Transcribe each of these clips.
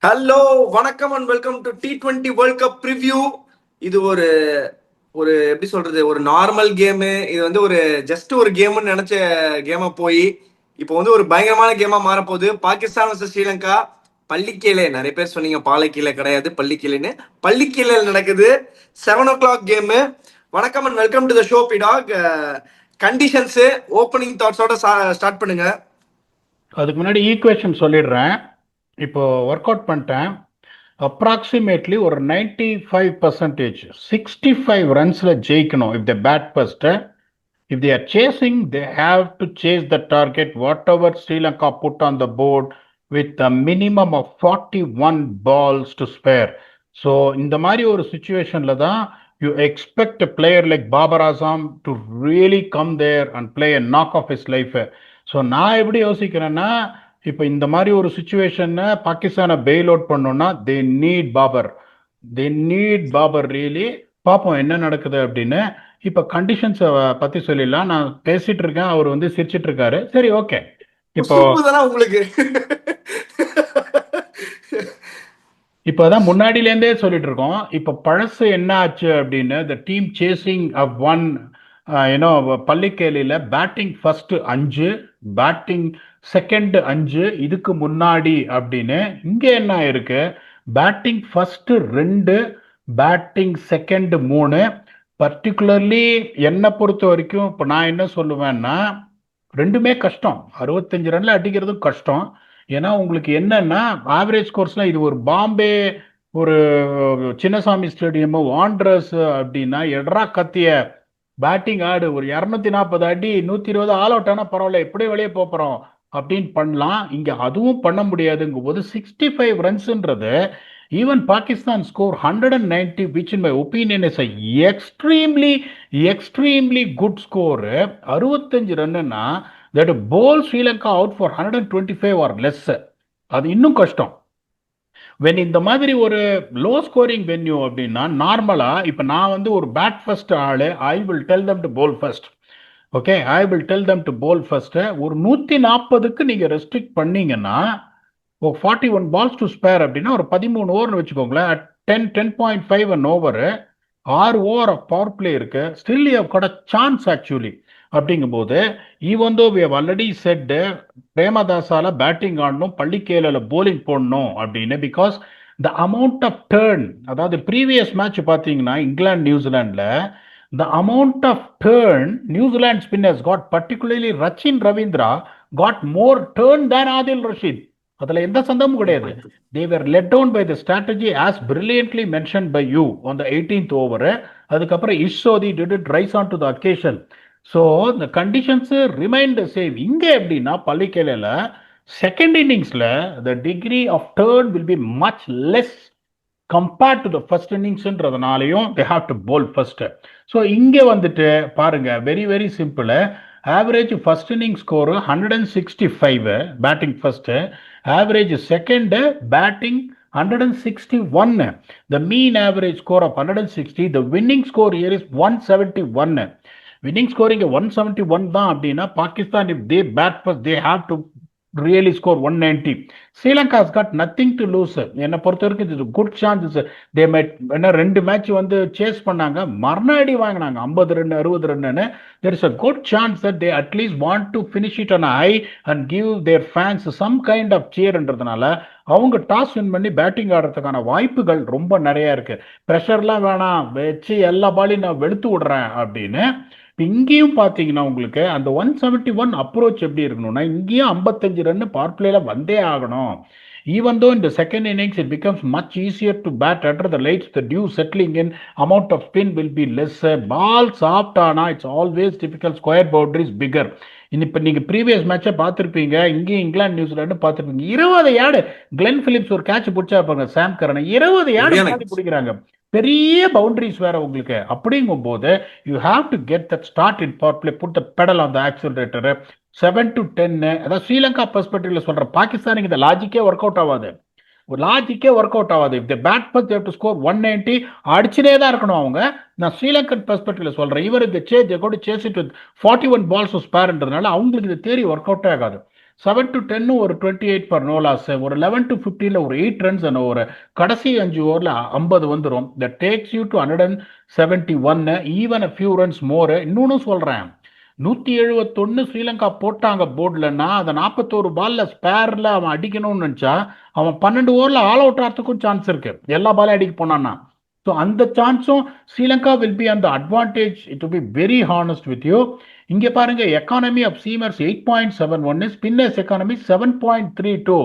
Hello, வணக்கம் and welcome to T20 world cup preview. இது ஒரு ஒரு எப்படி சொல்றது, ஒரு நார்மல் கேமு. இது வந்து ஒரு ஜஸ்ட் ஒரு கேம்னு நினைச்ச கேமை போய் இப்போ வந்து ஒரு பயங்கரமான கேமா மாறப்போகுது. பாகிஸ்தான் vs ஸ்ரீலங்கா. பள்ளிக்கீழே, நிறைய பேர் சொன்னீங்க பாலைக்கீழே கிடையாது, பள்ளிக்கீழேன்னு. பள்ளிக்கீழே நடக்குது. 7 o'clock கேமு. வணக்கம் and welcome to the show பிடாக். கண்டிஷன்ஸு, ஓப்பனிங் தாட்ஸோட ஸ்டார்ட் பண்ணுங்க. அதுக்கு முன்னாடி ஈக்குவேஷன் சொல்லிடுறேன். இப்போ ஒர்க் அவுட் பண்ணிட்டேன். அப்ராக்சிமேட்லி ஒரு 95%, 65 ரன்ஸில் ஜெயிக்கணும். If the bat first, if they are chasing, they have to chase the target whatever Sri Lanka put on the board with a minimum of 41 balls to spare. So இந்த மாதிரி ஒரு சுச்சுவேஷனில் தான் you expect player like Babar Azam to really come there and play a knock of his life. So நான் எப்படி யோசிக்கிறேன்னா, இப்போ இந்த மாதிரி ஒரு சுச்சுவேஷனை பாகிஸ்தானை பெயில் அவுட் பண்ணோம்னா தே நீட் பாபர் ரியலி. பார்ப்போம் என்ன நடக்குது அப்படின்னு. இப்போ கண்டிஷன்ஸை பற்றி சொல்லிடலாம். நான் பேசிட்டு இருக்கேன், அவர் வந்து சிரிச்சிட்டு இருக்காரு. சரி, ஓகே. இப்போ உங்களுக்கு இப்போதான் முன்னாடியிலேருந்தே சொல்லிட்டு இருக்கோம். இப்போ பழசு என்ன ஆச்சு அப்படின்னு, the team chasing up one ஏன்னோ பள்ளிக்கேலியில் பேட்டிங் ஃபர்ஸ்ட் 5, பேட்டிங் செகண்ட் 5 இதுக்கு முன்னாடி அப்படின்னு. இங்கே என்ன இருக்கு, batting first 2, batting second 3. Particularly என்னை பொறுத்த வரைக்கும் இப்போ நான் என்ன சொல்லுவேன்னா, ரெண்டுமே கஷ்டம். 65 ரன்ல அடிக்கிறதும் கஷ்டம். ஏன்னா உங்களுக்கு என்னன்னா, ஆவரேஜ் ஸ்கோர்ஸ்லாம் இது ஒரு பாம்பே, ஒரு சின்னசாமி ஸ்டேடியம், வாண்டரர்ஸ் அப்படின்னா எட்ரா கத்திய பேட்டிங் ஆடு ஒரு 240 அடி 120 ஆல் அவுட் ஆனால் பரவாயில்ல, எப்படியே வெளியே போகிறோம் அப்படின்னு பண்ணலாம். இங்கே அதுவும் பண்ண முடியாதுங்கும் போது 65 ரன்ஸ்ன்றது, even Pakistan score 190, which in my opinion is a extremely good score. 65 ரன்னுன்னா that bowl Sri Lanka out for 125 or less. அது இன்னும் கஷ்டம். வென் இந்த மாதிரி ஒரு லோ ஸ்கோரிங் வென்யூ அப்படின்னா, நார்மலா இப்போ நான் வந்து ஒரு பேட் ஃபர்ஸ்ட் ஆளு, I will tell them to bowl first. Okay, I will tell them to bowl first. ஒரு 140க்கு நீங்க ரெஸ்ட்ரிக்ட் பண்ணீங்கன்னா, 41 பால்ஸ் டு ஸ்பேர் அப்படின்னா ஒரு 13 ஓவர்னு வச்சுக்கோங்களேன். 10.5 an over, 6 over of power play இருக்கு. Still you have got a chance actually. அப்படிங்கும்போது even though we have already set பிரேமதாசால பேட்டிங் ஆடணும், பள்ளிக்கேலில் போலிங் போடணும் அப்படின்னு. Because the amount of turn, அதாவது ப்ரீவியஸ் மேட்ச் பார்த்தீங்கன்னா England நியூசிலாண்டில், the amount of turn New Zealand spinners got, particularly Rachin Ravindra got more turn than Adil Rashid. அதில் எந்த சந்தமும் கிடையாது. They were let down by the strategy as brilliantly mentioned by you on the 18th over. அதுக்கப்புறம் இஷோதி did it rise on to the occasion. So the conditions remain the same. இங்கே எப்படின்னா பள்ளிக்கேலில் second இன்னிங்ஸில் the degree of turn will be much less compared to the first இன்னிங்ஸ்ன்றதுனாலையும் they have to bowl first. So இங்கே வந்துட்டு பாருங்க, very very simple. Average first inning score 165 batting first, average second batting 161, the mean average score of 160, the winning score here is 171. winning score இங்க 171 தான் அப்படின்னா, Pakistan if they bat first they have to really score 190. Sri Lanka has got nothing to lose. என்னை பொறுத்த வரைக்கும் இது good chances. They might, என்ன 2 match வந்து chase பண்ணாங்க, மறுநாடி வாங்கினாங்க 50 run 60 run. there is a good chance that they at least want to finish it on a high and give their fans some kind of cheerன்றதுனால அவங்க toss win பண்ணி batting ஆடுறதுக்கான வாய்ப்புகள் ரொம்ப நிறைய இருக்கு. ப்ரெஷர்லாம் வேணாம், வச்சு எல்லா பாலையும் நான் வெளுத்து விடுறேன் அப்படின்னு. இங்கேயும் பார்த்தீங்கன்னா உங்களுக்கு அந்த 171 அப்ரோச் எப்படி இருக்கணும்னா, இங்கேயும் 55 ரன் பவர் பிளேல வந்தே ஆகணும். Even though in the second innings it becomes much easier to bat under the lights, the dew settling in, amount of spin will be less. Ball soft ஆனா it's always difficult, square boundaries bigger. இப்போ நீங்க previous மேட்சை பார்த்துருப்பீங்க, இங்கேயும் England New Zealand பார்த்துருப்பீங்க. 20 yard Glenn Phillips ஒரு catch பிடிச்சா இருப்பாங்க, சாம் கரனை 20 யார்டு பிடிக்கிறாங்க. பெரிய பவுண்டரிஸ் வேற உங்களுக்கு. அப்படிங்கும் போது you have to get that start in power play, put the pedal on the accelerator. 7 to 10, அதாவது ஸ்ரீலங்கா பெர்ஸ்பெக்டிவ்ல சொல்ற. பாகிஸ்தானுக்கு இந்த லாஜிக்கே ஒர்க் அவுட் ஆகாது, ஒரு லாஜிக்கே ஒர்க் அவுட் ஆகாது. If the bat first they have to score 190, அடிச்சுனே தான் இருக்கணும் அவங்க. நான் ஸ்ரீலங்கன் பெர்ஸ்பெக்டிவ்ல சொல்றேன். இவர் இந்த சேஸ் கூட சேஸ் இட் வித் 41 பால்ஸ் ஸ்பேர்ன்றதுனால அவங்களுக்கு இந்த தேரி ஒர்க் அவுட்டே ஆகாது. 7 to 10 ஒரு 28 ஃபார் நோ லாஸ், ஒரு 11 to 15 ஒரு 8 ரன்ஸ், ஒரு கடைசி 5 ஓவரில் 50 வந்துடும். That takes you to 171, even a few runs more. இன்னொன்னு சொல்றேன், 171 ஸ்ரீலங்கா போட்டாங்க போர்டுலன்னா அதை 41 பால்ல ஸ்பேர்ல அவன் அடிக்கணும்னு நினைச்சா அவன் 12 ஓவர்ல ஆல் அவுட் ஆகிறதுக்கும் சான்ஸ் இருக்கு, எல்லா பாலையும் அடிக்க போனான்னா. ஸோ அந்த சான்ஸும் ஸ்ரீலங்கா வில் பி அந்த advantage. To be very honest with you, இங்க பாருங்க economy of seamers 8.71, spinners economy 7.32.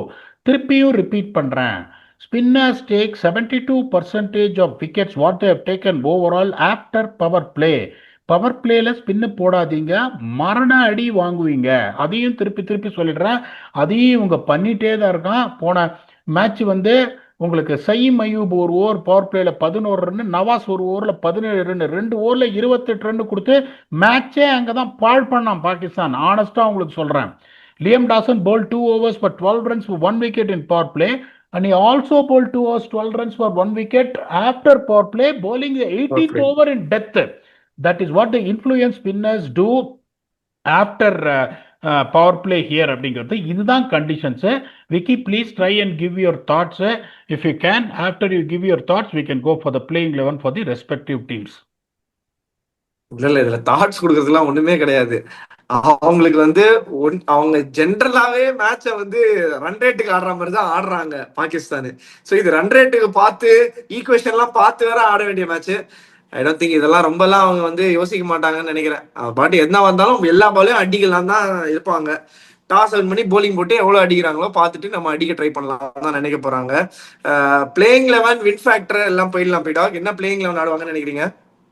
திருப்பியும் ரிப்பீட் பண்றேன், spinners take 72% of wickets what they have taken overall after power play. Power பிளேல ஸ்பின்னு போடாதீங்க, மரண அடி வாங்குவீங்க. அதையும் திருப்பி திருப்பி சொல்லிடுறேன், அதையும் இவங்க பண்ணிட்டே தான் இருக்கான். போன மேட்ச் வந்து உங்களுக்கு சயீம் அய்யூப் ஒரு ஓவர் பவர் பிளேல 11 ரன், நவாஸ் ஒரு ஓவர்ல 17 ரன், 2 ஓவர்ல 28 ரன் கொடுத்து மேட்சே அங்கதான் பாழ் பண்ணான் பாகிஸ்தான். ஆனஸ்டா உங்களுக்கு சொல்றேன், Liam Dawson bowled 2 overs for 12 runs for 1 wicket in power play, and he also bowled 2 overs 12 runs for 1 wicket after power play, bowling the 18th over in death. That is what the influence spinners do after power play here அப்படிங்கிறது. இதுதான் conditions. Vicky please try and give your thoughts. If you can, after you give your thoughts we can go for the playing 11 for the respective teams. இல்ல இதுல thoughts கொடுக்கறதுலாம் ஒண்ணுமே கிடையாது. அவங்களுக்கு வந்து அவங்க ஜென்ரலாவே மேட்ச வந்து ரன் ரேட்டுக்கு ஆடுற மாதிரி தான் ஆடுறாங்க பாகிஸ்தான். ஸோ இது ரன் ரேட்டுக்கு பார்த்து ஈக்குவேஷன் எல்லாம் பார்த்து வேற ஆட வேண்டிய மேட்ச். ஐ டோன்ட் திங்க் இதெல்லாம் ரொம்பலாம் அவங்க வந்து யோசிக்க மாட்டாங்கன்னு நினைக்கிறேன். பாட்டு என்ன வந்தாலும் எல்லா பாலையும் அடிக்கலாம் தான் இருப்பாங்க. டாஸ் அவுட் பண்ணி போலிங் போட்டு எவ்வளவு அடிக்கிறாங்களோ பார்த்துட்டு நம்ம அடிக்க ட்ரை பண்ணலாம் தான் நினைக்க போறாங்க. பிளேயிங் 11 வின் ஃபேக்டர் எல்லாம் போயிடலாம். போயிட்டா என்ன பிளேயிங் 11 ஆடுவாங்கன்னு நினைக்கிறீங்க?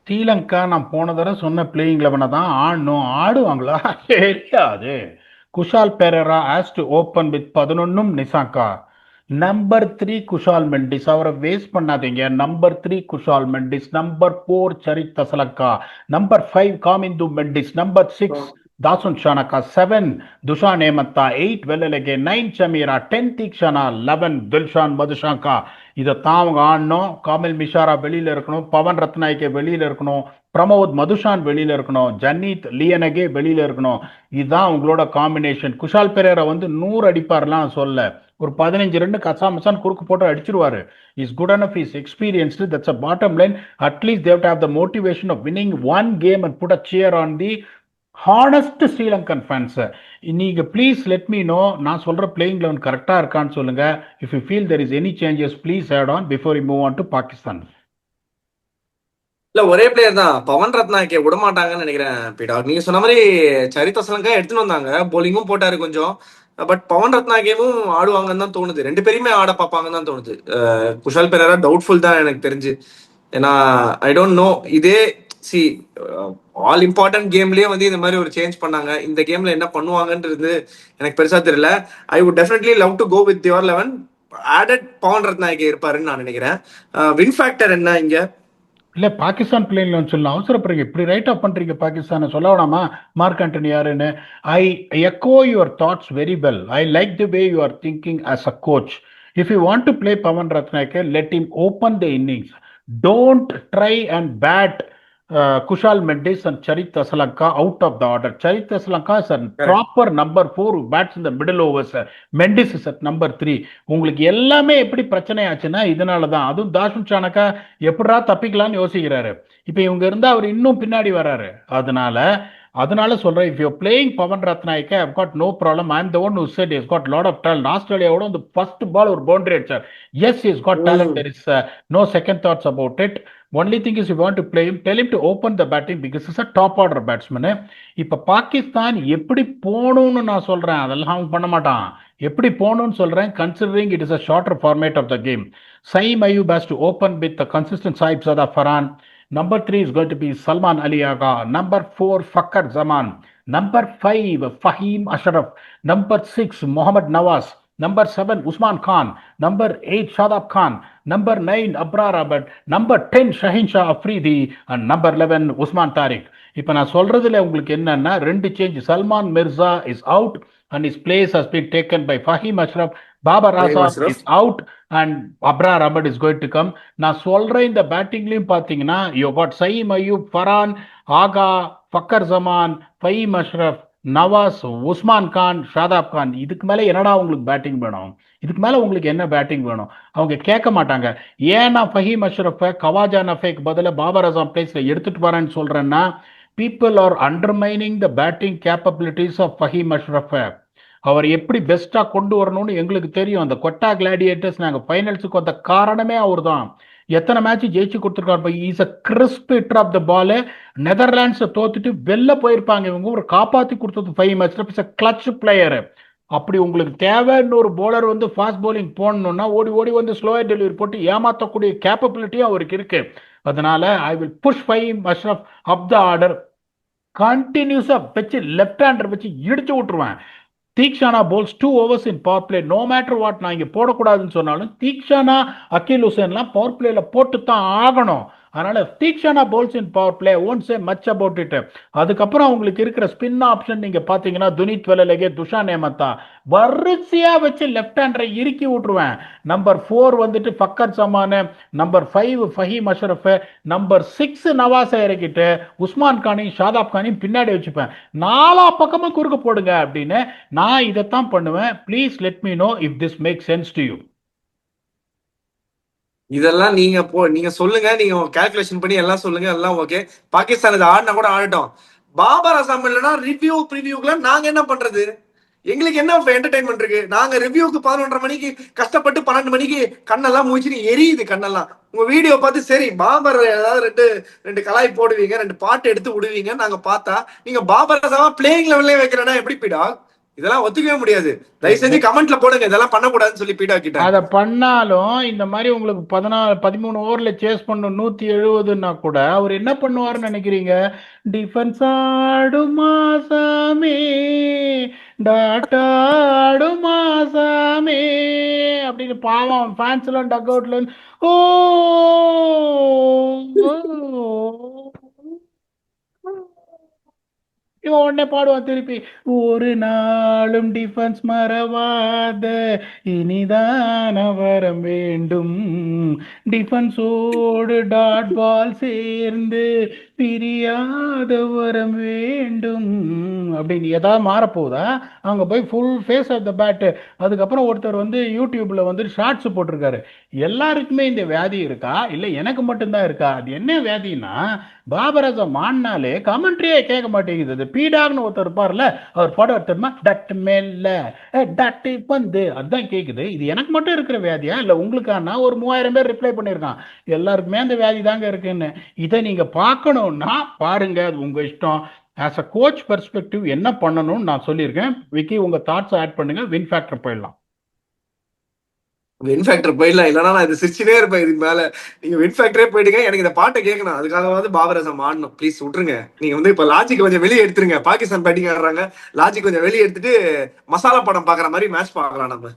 ஸ்ரீலங்கா நான் போன தடவை சொன்ன பிளேயிங் 11 தான் ஆடணும். ஆடுவாங்களா தெரியாது. Kusal Perera has to open with 11 Nissanka. Number 3 Kusal Mendis, அவரை வேஸ்ட் பண்ணாதீங்க. Number 3 Kusal Mendis, number 4 Charith Asalanka, number 5 Kamindu Mendis, number 6 Dasun Shanaka, 7 Dushan Hemantha, 8 Wellalage, 9 Chameera, 10 Theekshana, 11 Dilshan Madushanka. இதைத்தான் அவங்க ஆடணும். காமில் மிஷாரா வெளியில இருக்கணும், பவன் ரத்நாயக்கே வெளியில இருக்கணும், பிரமோத் மதுஷான் வெளியில இருக்கணும், ஜன்னீத் லியனகே வெளியில இருக்கணும். இதுதான் உங்களோட காம்பினேஷன். குஷால் பெரேரா வந்து 100 அடிப்பார்லாம் சொல்ல, ஒரு 15 ரன் கசாமசான் குறுக்கு போட்டு அடிச்சிருவாரு. Is good enough, is experienced, that's a bottom line. At least they have to have the motivation of winning one game and put a cheer on the honest Sri Lankan fans. நீங்க ப்ளீஸ் லெட் மீ நோ, நான் சொல்ற playing 11 கரெக்டா இருக்கான்னு சொல்லுங்க. If you feel there is any changes please add on before we move on to Pakistan. இல்ல ஒரே player தான், பவன் ரத்னாக்கே விட மாட்டாங்கன்னு நினைக்கிறேன். பீடா நீங்க சொன்ன மாதிரி சரித் தசலங்கா எடுத்துன்னு வந்தாங்க, போலிங்கும் போட்டாரு கொஞ்சம். பட் பவன் ரத்னாக்கேவும் ஆடுவாங்கன்னு தான் தோணுது. 2 பேருமே ஆட பார்ப்பாங்கன்னு தான் தோணுது. குஷால் பெரேரா டவுட்ஃபுல் தான் எனக்கு தெரிஞ்சு. ஏன்னா ஐ டோன்ட் நோ, இதே சி ஆல் இம்பார்ட்டன்ட் கேம்லயே வந்து இந்த மாதிரி ஒரு சேஞ்ச் பண்ணாங்க. இந்த கேம்ல என்ன பண்ணுவாங்கன்றது எனக்கு பெருசா தெரியல. I would definitely love to go with your 11. ஆடட் பவன் ரத்னாக்கே இருப்பாருன்னு நான் நினைக்கிறேன். வின் ஃபேக்டர் என்ன இங்க? இல்ல பாகிஸ்தான் பிளேயிங் சொல்லலாம், அவசரப்படுறீங்க, இப்படி ரைட் ஆஃப் பண்றீங்க பாகிஸ்தானை. சொல்ல வேணாமா மார்க் ஆண்டனி யாருன்னு? I echo your thoughts very well. I like the way you are thinking as a coach. If you want to play Pavan Rathnayake, let him open the innings. Don't try and bat Kushal Mendis and Charit Tasalanka out of the order. Charit Tasalanka is a proper number 4 who bats in the middle overs. Mendis is at number 3. உங்களுக்கு எல்லாமே எப்படி பிரச்சனை ஆச்சுன்னா இதனால தான். அதுவும் தாசுன் சானகா எப்படா தப்பிக்கலாம்னு யோசிக்கிறாரு. இப்போ இவங்க இருந்தா அவர் இன்னும் பின்னாடி வராரு. அதனால சொல்றேன், if you're playing Pavan Ratnayake, I've got no problem. I'm the one who said he's got a lot of talent. ஆஸ்திரேலியாவோட the first ball ஒரு boundary அடிச்சார். Yes, he's got talent. There is no second thoughts about it. Only thing is, you want to play him, tell him to open the batting because he's a top order batsman. இப்ப பாகிஸ்தான் எப்படி போகணும்னு நான் சொல்றேன், அதெல்லாம் அவன் பண்ண மாட்டான். எப்படி போகணும்னு சொல்றேன், considering it is a shorter format of the game. Saeem Ayub has to open with the consistent Saib Zada Farhan. Number 3 is going to be Salman Ali Agha. Number 4, Fakhar Zaman. Number 5, Fahim Ashraf. Number 6, Mohammad Nawaz. Number 7, Usman Khan. Number 8, Shadab Khan. Number 9, Abrar Abad. Number 10, Shaheen Shah Afridi. And number 11, Usman Tariq. இப்போ நான் சொல்றதுல உங்களுக்கு என்னன்னா 2 change. Salman Mirza is out and his place has been taken by Fahim Ashraf. Babar Azam is out and Abrar Ahmed is going to come. நான் சொல்றேன், இந்த பேட்டிங்லயும் பாத்தீங்கன்னா you got Saeem Ayub, Farhan, Agha, Fakhar Zaman, Fahim Ashraf, Nawaz, Usman Khan, Shadab Khan, இதுக்கு மேல என்னடா உங்களுக்கு batting வேணும்? இதுக்கு மேல உங்களுக்கு என்ன பேட்டிங் வேணும்? அவங்க கேட்க மாட்டாங்க. ஏன் நான் ஃபஹீம் அஷ்ரஃபை கவாஜா நஃபேக்கு பதிலா பாபர் அசாம் பிளேஸ்ல எடுத்துட்டு வரேன்னு சொல்றேன்னா, people are undermining the batting capabilities of Faheem அஷ்ரஃபை. அவர் எப்படி பெஸ்டா கொண்டு வரணும்னு எங்களுக்கு தெரியும். அந்த கொட்டா கிளாடியேட்டர்ஸ் நாங்க ஃபைனல்ஸுக்கு வந்த காரணமே அவர் தான். எத்தனை மேட்ச் ஜெயிச்சு கொடுத்துருக்காரு. Is a crisp hitter of the ball. நெதர்லாண்ட்ஸை தோத்துட்டு வெளில போயிருப்பாங்க இவங்க. ஒரு காப்பாத்தி கொடுத்தது 5 மேட்ச்ல. Is a clutch player. அப்படி உங்களுக்கு தேவை இன்னொரு போலர் வந்து ஃபாஸ்ட் bowling போடணும்னா ஓடி ஓடி வந்து ஸ்லோயர் டெலிவரி போட்டு ஏமாற்றக்கூடிய கேப்பபிலிட்டியும் அவருக்கு இருக்கு. அதனால I will push Faheem Ashraf up the order. கண்டினியூஸா வச்சு லெஃப்ட் ஹேண்டர் வச்சு இடிச்சு விட்டுருவேன். Theekshana bowls 2 overs in power play. No matter what, நான் இங்கே போடக்கூடாதுன்னு சொன்னாலும் தீக்ஷானா, அகில் ஹுசேன்லாம் பவர் பிளேல போட்டு தான் ஆகணும். அதனால Theekshana bowls in power play, won't say much about it. அதுக்கப்புறம் உங்களுக்கு இருக்கிற ஸ்பின் ஆப்ஷன் நீங்க பாத்தீங்கன்னா துனித் வெலலகே, துஷான் ஹேமந்தா வரிசையா வச்சு லெஃப்ட் ஹேண்டரை இறுக்கி விட்டுருவேன். நம்பர் 4 வந்துட்டு ஃபக்கர் ஜமான், நம்பர் 5 ஃபஹீம் அஷ்ரஃப், நம்பர் 6 நவாஸை இறக்கிட்டு உஸ்மான் கானையும் ஷாதாப் கானையும் பின்னாடி வச்சுப்பேன். நாலா பக்கமும் குறுக்க போடுங்க அப்படின்னு நான் இதைத்தான் பண்ணுவேன். Please let me know if this make sense to you. இதெல்லாம் நீங்க சொல்லுங்க, நீங்க கால்குலேஷன் பண்ணி எல்லாம் சொல்லுங்க, எல்லாம் ஓகே. பாகிஸ்தான் இது ஆடினா கூட ஆடட்டும். பாபர் அசாம் இல்லைன்னா ரிவ்யூ ப்ரிவியூக்குலாம் நாங்க என்ன பண்றது? எங்களுக்கு என்ன என்டர்டைன்மெண்ட் இருக்கு? நாங்க ரிவ்யூக்கு 11:30 மணிக்கு கஷ்டப்பட்டு 12 மணிக்கு கண்ணெல்லாம் மூச்சுன்னு எரியுது கண்ணெல்லாம். உங்க வீடியோ பார்த்து சரி பாபர் ஏதாவது ரெண்டு ரெண்டு கலாய் போடுவீங்க, 2 பாட்டு எடுத்து விடுவீங்க, நாங்க பார்த்தா நீங்க பாபர் அசாமா பிளேயிங் லெவல்லே வைக்கிறேன்னா எப்படி பீடா? இதெல்லாம் ஒத்துக்கவே முடியாது. தயவு செஞ்சு கமெண்ட்ல போடுங்க இதெல்லாம் பண்ணக்கூடாதுன்னு சொல்லி பீடா கிட்ட. அதை பண்ணாலும் இந்த மாதிரி உங்களுக்கு 13 ஓவர்ல சேஸ் பண்ணும் 170ன்னா கூட அவர் என்ன பண்ணுவாருன்னு நினைக்கிறீங்க? டிஃபென்ஸ் ஆடுமாசாமே, டாட்டாடுமாசாமே அப்படின்னு பாவம் ஃபேன்ஸ் எல்லாம் டக் அவுட்ல ஓ இவன் உடனே பாடுவான் திருப்பி, ஒரு நாளும் டிஃபென்ஸ் மறவாத இனிதான வரம் வேண்டும், டிஃபென்ஸோடு டாட் பால் சேர்ந்து பிரியாத வரம் வேண்டும் அப்படின்னு. ஏதாவது மாறப்போகுதா? அவங்க போய் full face of the bat. அதுக்கப்புறம் ஒருத்தர் வந்து யூடியூப்ல வந்து ஷார்ட்ஸ் போட்டிருக்காரு. எல்லாருக்குமே இந்த வியாதி இருக்கா இல்லை எனக்கு மட்டும்தான் இருக்கா? அது என்ன வியாதின்னா, பாபர் அசாம் ஆடினாலே கமெண்ட்ரியே கேட்க மாட்டேங்குது. பீடாக்னு ஒருத்தர் இருப்பார்ல, அவர் படம் தெரியுமா, டட் மேல டட்டு வந்து அதுதான் கேட்குது. இது எனக்கு மட்டும் இருக்கிற வியாதியா இல்லை உங்களுக்கானா? ஒரு 3000 பேர் ரிப்ளை பண்ணியிருக்கான். எல்லாருக்குமே அந்த வியாதி தாங்க இருக்குன்னு. இதை நீங்க பார்க்கணும்னா பாருங்க, அது உங்க இஷ்டம். ஆஸ் அ கோச் பெர்ஸ்பெக்டிவ் என்ன பண்ணணும்னு நான் சொல்லியிருக்கேன். விக்கி உங்க தாட்ஸ் ஆட் பண்ணுங்க. வின் ஃபேக்டர் போயிடலாம். வின் ஃபேக்டர் போயிடலாம், இல்லைன்னா நான் இது சிரிச்சுனே இருப்பேன் இதுக்கு மேல. நீங்க வின் ஃபேக்டரே போயிடுங்க, எனக்கு இந்த பாட்டை கேட்கணும், அதுக்காகவாவது பாபர் அசாம் ஆடணும். ப்ளீஸ் விட்டுருங்க. நீங்க வந்து இப்ப லாஜிக் கொஞ்சம் வெளியே எடுத்துருங்க. பாகிஸ்தான் பேட்டிங் ஆடுறாங்க, லாஜிக் கொஞ்சம் வெளியே எடுத்துட்டு மசாலா படம் பாக்குற மாதிரி மேட்ச் பார்க்கலாம் நம்ம.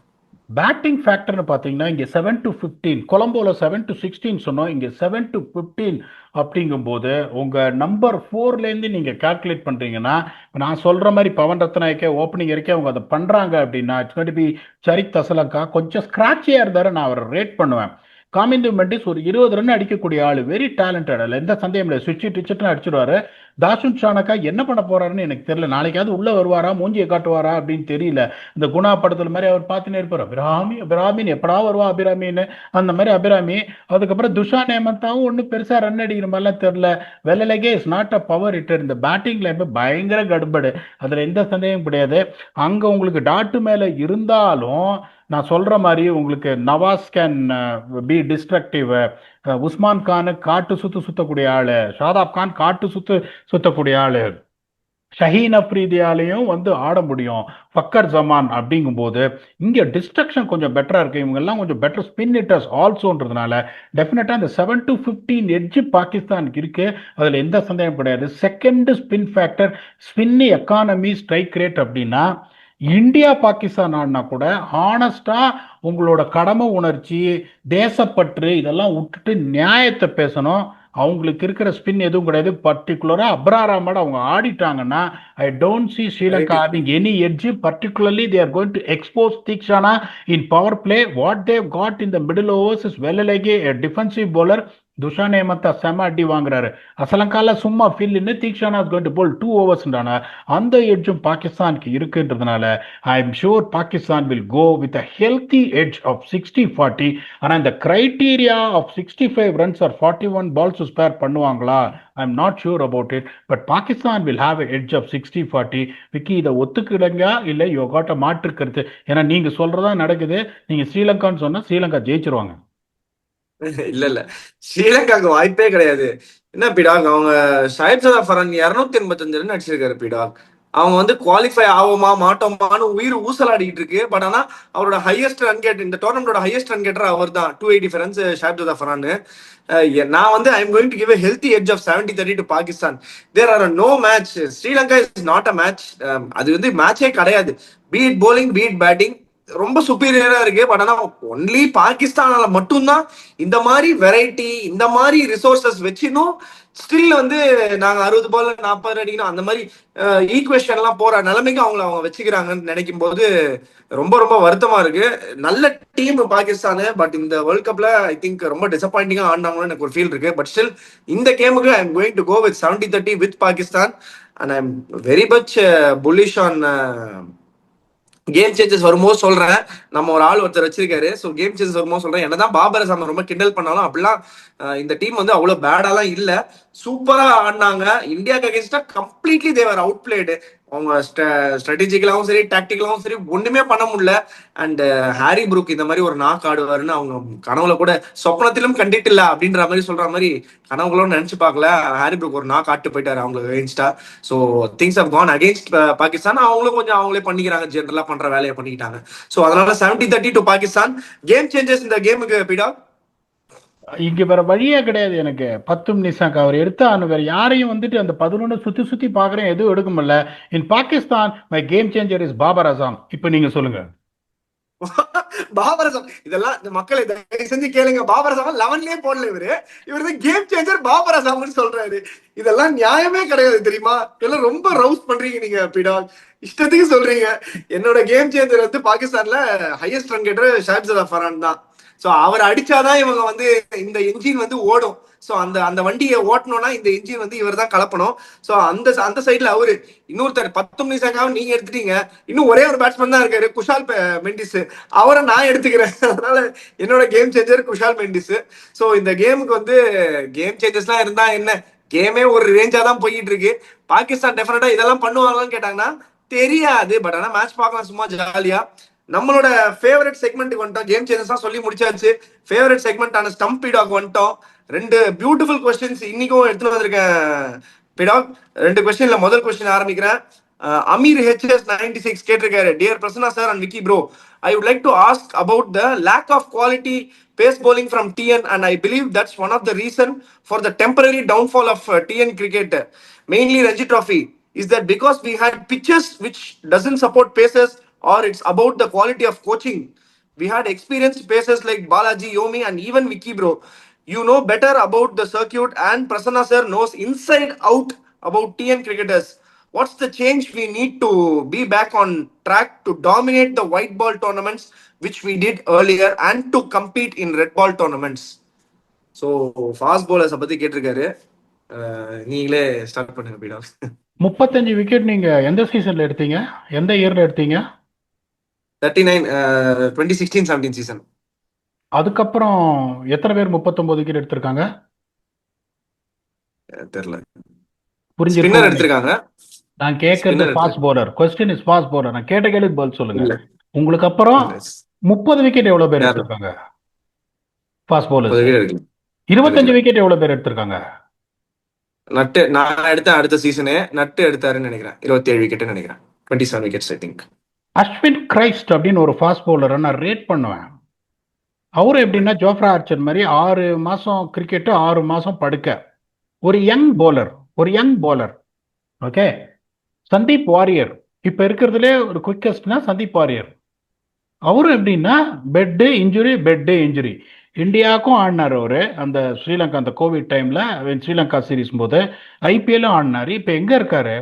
பேட்டிங் ஃபேக்டர்னு பார்த்தீங்கன்னா இங்கே 7 to 15, கொலம்போல 7 to 16 சொன்னோம், இங்கே 7 to 15 அப்படிங்கும்போது உங்கள் நம்பர் 4லேருந்து நீங்கள் கால்குலேட் பண்ணுறீங்கன்னா, நான் சொல்கிற மாதிரி பவன் ரத்னாக்கே ஓப்பனிங் இருக்கே அவங்க அதை பண்ணுறாங்க அப்படின்னா, it's going to be Charith Asalanka. கொஞ்சம் ஸ்க்ராட்சியாக இருந்தாரு, நான் அவரை ரேட் பண்ணுவேன். காமிந்து மெண்டிஸ் ஒரு 20 ரன் அடிக்கக்கூடிய ஆள், வெரி டேலண்டட், அதில் எந்த சந்தேகம் இல்லை. சுவிட்சு டிச்சட்னு அடிச்சிடுவாரு. தாசுன் ஷானக்கா என்ன பண்ண போறாருன்னு எனக்கு தெரியல. நாளைக்காவது உள்ள வருவாரா, மூஞ்சியை காட்டுவாரா அப்படின்னு தெரியல. இந்த குணா படத்துல மாதிரி அவர் பார்த்துன்னு இருப்பார், அபிராமி அபிராமின்னு எப்படா வருவா அபிராமின்னு, அந்த மாதிரி அபிராமி. அதுக்கப்புறம் துஷான் ஹேமந்தாவும் ஒன்றும் பெருசா ரன் அடிக்கிற மாதிரிலாம் தெரியல. Wellalage is not a power hitter. இந்த பேட்டிங்ல பயங்கர கடுபடு, அதுல எந்த சந்தேகம் கிடையாது. அங்க உங்களுக்கு டாட்டு மேல இருந்தாலும் நான் சொல்ற மாதிரி உங்களுக்கு Nawaz can be destructive. Usman Khan காட்டு சுத்தக்கூடிய ஆளு, ஷாதாப் கான் காட்டு சுத்தக்கூடிய ஆளு, ஷஹீன் அப்ரீதியாலையும் வந்து ஆட முடியும், ஃபக்கர் ஜமான். அப்படிங்கும்போது இங்கே டிஸ்ட்ரக்ஷன் கொஞ்சம் பெட்டராக இருக்குது. இவங்கெல்லாம் கொஞ்சம் பெட்டர் ஸ்பின் ஹிட்டர்ஸ் ஆல்சோன்றதுனால டெஃபினட்டாக இந்த 7 to 15 எட்ஜ் பாகிஸ்தானுக்கு இருக்குது, அதில் எந்த சந்தேகம் கிடையாது. Second spin factor, spin economy, strike rate அப்படின்னா இந்தியா பாகிஸ்தான் ஆடினா கூட ஹானஸ்டா உங்களோட கடமை உணர்ச்சி, தேசப்பற்று இதெல்லாம் விட்டுட்டு நியாயத்தை பேசணும். அவங்களுக்கு இருக்கிற ஸ்பின் எதுவும் கிடையாது. பர்டிகுலரா அப்ராராமோட அவங்க ஆடிட்டாங்கன்னா I don't see Sri Lanka having any edge. Particularly they are going to expose Theekshana in power play. What they've got in the middle overs is Wellalage, a defensive bowler Dushan Hemantha செம அடி வாங்குறாரு. அசலங்கால சும்மா ஃபில்லுன்னு Theekshana is going to bowl 2 overs அந்த எட்ஜும் பாகிஸ்தானுக்கு இருக்குன்றதுனால I am sure Pakistan will go with a healthy edge of 60-40. ஆனால் இந்த criteria of 65 runs or 41 balls spare பண்ணுவாங்களா? I am not sure about it. But Pakistan will have edge of 60-40. Vicky, இதை ஒத்துக்கிடுங்க இல்லை யோகாட்ட மாற்றுக்கிறது? ஏன்னா நீங்க சொல்றதா நடக்குது. நீங்க ஸ்ரீலங்கான்னு சொன்னா ஸ்ரீலங்கா ஜெயிச்சிருவாங்க. இல்ல இல்ல, ஸ்ரீலங்காக்கு வாய்ப்பே கிடையாது. என்ன பிடாக், அவங்க ஷாஹிப் ஜாதா ஃபரான் 285 ரன் அடிச்சிருக்காரு பிடாக். அவங்க வந்து குவாலிஃபை ஆகுமா மாட்டோமான்னு உயிர் ஊசலாடிட்டு இருக்கு. பட் ஆனா அவரோட ஹையஸ்ட் ரன் கேட், இந்த டோர்னமெண்டோட ஹையஸ்ட் ரன் கேட்டர் அவர் தான், 285 runs ஷாஹிப் ஜாதா ஃபரான். நான் வந்து I am going to give a healthy edge of 70-30 to Pakistan. There are no match. Sri Lanka is not a match. அது வந்து மேட்சே கிடையாது. பீட் bowling, பீட் பேட்டிங் ரொம்ப சுப்பீரியரா இருக்கு. பட் ஆனா ஒன்லி பாகிஸ்தானால மட்டும்தான் இந்த மாதிரி வெரைட்டி, இந்த மாதிரி ரிசோர்சஸ் வச்சினும் ஸ்டில் வந்து நாங்க 60 பால்ல 40 அடிக்கணும் அந்த மாதிரி ஈக்குவேஷன் எல்லாம் போற நிலைமைக்கு அவங்க வச்சுக்கிறாங்கன்னு நினைக்கும் போது ரொம்ப ரொம்ப வருத்தமா இருக்கு. நல்ல டீம் பாகிஸ்தானு, பட் இந்த வேர்ல்ட் கப்ல ஐ திங்க் ரொம்ப டிசப்பாயிண்டிங்கா ஆடினாங்கன்னு எனக்கு ஒரு ஃபீல் இருக்கு. பட் ஸ்டில் இந்த கேமுக்கு I am going to go with 70-30 with Pakistan. And I am very much bullish on game changes வரும்போது சொல்றேன். நம்ம ஒரு ஆள் ஒருத்தர் வச்சிருக்காரு. ஸோ கேம் சேஞ்சஸ் வரும்போது சொல்றேன். என்னதான் பாபர் அசாம் ரொம்ப கிண்டல் பண்ணாலும் அப்படிலாம் இந்த டீம் வந்து அவ்வளவு பேடாலாம் இல்ல, சூப்பரா ஆடினாங்க. இந்தியாவுக்கு அகேன்ஸ்டா கம்ப்ளீட்லி தேவர் அவுட் பிளேடு. அவங்க ஸ்ட்ராட்டஜிக்கலாவும் சரி டாக்டிக்கலாவும் சரி ஒண்ணுமே பண்ண முடியல. அண்ட் ஹாரி புரூக் இந்த மாதிரி ஒரு நாக் ஆடுவாருன்னு அவங்க கனவுல கூட சொப்னத்திலும் கண்டிட்டு இல்ல அப்படின்ற மாதிரி சொல்ற மாதிரி கனவுகளும் நினைச்சு பார்க்கல. ஹாரி புரூக் ஒரு நாக் ஆட்டு போயிட்டாரு அவங்களுக்கு அகேன்ஸ்டா. So things have gone against Pakistan. அவங்களும் கொஞ்சம் அவங்களே பண்ணிக்கிறாங்க, ஜென்ரலா பண்ற வேலையை பண்ணிக்கிட்டாங்க. ஸோ அதனால 70-30 டு பாகிஸ்தான். கேம் சேஞ்சஸ் இந்த கேமுக்கு பிடா. இங்க வேற வழியே கிடையாது எனக்கு. 10 நிமிஷம் அவர் எடுத்து வேற யாரையும் வந்துட்டு அந்த 11 சுத்தி சுத்தி பாக்குறேன், எதுவும் எடுக்க முடியல. In Pakistan my game changer is Babar Azam. இப்ப நீங்க சொல்லுங்க. பாபர் அசாம், இதெல்லாம் இந்த மக்களை தயவு செஞ்சு கேளுங்க. பாபர் அசாம் 11லயே போடல இவரு. இவரு கேம் சேஞ்சர் பாபர் அசாம்னு சொல்றாரு. இதெல்லாம் நியாயமே கிடையாது தெரியுமா? இதெல்லாம் ரொம்ப ரவுஸ் பண்றீங்க நீங்க பிடா, இஷ்டத்துக்கு சொல்றீங்க. என்னோட கேம் சேஞ்சர் வந்து பாகிஸ்தான்ல highest run getter Sahibzada Farhan தான். சோ அவர் அடிச்சாதான் இவங்க வந்து இந்த என்ஜின் வந்து ஓடும். சோ அந்த அந்த வண்டியை ஓட்டணும்னா இந்த என்ஜின் வந்து இவர் தான் கலப்பணும். சோ அந்த அந்த சைட்ல அவரு இன்னொருத்தர் 19 நிமிஷம் நீங்க எடுத்துட்டீங்க. இன்னும் ஒரே ஒரு பேட்ஸ்மேன் தான் இருக்காரு, குஷால் மெண்டிஸ். அவரை நான் எடுத்துக்கிறேன். அதனால என்னோட game changer Kusal Mendis. So இந்த கேமுக்கு வந்து கேம் சேஞ்சர்ஸ் எல்லாம் இருந்தா என்ன, கேமே ஒரு ரேஞ்சா தான் போயிட்டு இருக்கு. பாகிஸ்தான் டெஃபினட்டா இதெல்லாம் பண்ணுவாங்கன்னு கேட்டாங்கன்னா தெரியாது. பட் ஆனா மேட்ச் பார்க்கலாம் சும்மா ஜாலியா. நம்மளோட ஃபேவரட் செக்மெண்ட்டுக்கு வந்துட்டோம். கேம் சேஞ்சஸ் தான் சொல்லி முடிச்சாச்சு. ஃபேவரட் செக்மெண்ட் ஸ்டம்ப் பிடாக் வந்துட்டோம். 2 பியூட்டிஃபுல் கொஸ்டின்ஸ் இன்னைக்கும் எடுத்துட்டு வந்திருக்கேன் பிடாக். 2 கொஸ்டின்ல முதல் கொஸ்டின் ஆரம்பிக்கிறேன். அமீர் HS 96 கேட்டிருக்காரு. Dear Prasanna sir and Vicky bro, I would like to ask about the lack of quality pace bowling from TN, and I believe that's one of the reason for the temporary downfall of TN cricket, mainly Ranji Trophy. Is that because we had pitches which doesn't support paces, or it's about the quality of coaching? We had experienced pacers like Balaji, Yomi, and even Vicky bro. You know better about the circuit, and Prasanna sir knows inside out about TN cricketers. What's the change we need to be back on track to dominate the white ball tournaments which we did earlier and to compete in red ball tournaments? So fast bowlers பத்தி கேட்டிருக்காரு. நீங்களே start பண்ணுங்க பீடா. 35 wicket நீங்க எந்த சீசன்ல எடுத்தீங்க? எந்த இயர்ல எடுத்தீங்க? 39 2016-17 சீசன். அதுக்கப்புறம் எத்தனை பேர் 39 விக்கெட் எடுத்திருக்காங்க? தெரியல. புரிஞ்சிருக்கும். ஸ்பின்னர் எடுத்திருக்காங்க. நான் கேட்கறது fast bowler. Question is fast bowler. நான் கேட்ட கேள்விக்கு பதில் சொல்லுங்க. உங்களுக்கு அப்புறம் 30 விக்கெட் எவ்வளவு பேர் எடுத்திருக்காங்க? ஃபாஸ்ட் பவுலர் 25 விக்கெட் எவ்வளவு பேர் எடுத்திருக்காங்க? நட்டு நான் எடுத்தேன் அடுத்த சீசனே. நட்டு எடுத்தாருன்னு நினைக்கிறேன். 27 விக்கெட் நினைக்கிறேன். 27 wickets I think. Ashwin Christ அப்படின்னு ஒரு ஃபாஸ்ட் பவுலரை நான் ரேட் பண்ணுவேன். அவரு எப்படின்னா ஜோஃப்ரா ஆர்ச்சர் மாதிரி 6 மாசம் கிரிக்கெட்டு 6 மாசம் படுக்க. ஒரு young bowler. Okay. Sandeep Warrier இப்ப இருக்கிறதுலே ஒரு குவிக்கஸ்ட்னா சந்தீப் வாரியர். அவரும் எப்படின்னா பெட்டு இன்ஜுரி. இந்தியாவுக்கும் ஆடினார் அவரு அந்த ஸ்ரீலங்கா அந்த கோவிட் டைம்ல ஸ்ரீலங்கா சீரீஸ் போது. ஐபிஎல்லும் ஆடினாரு. இப்ப எங்க இருக்காரு?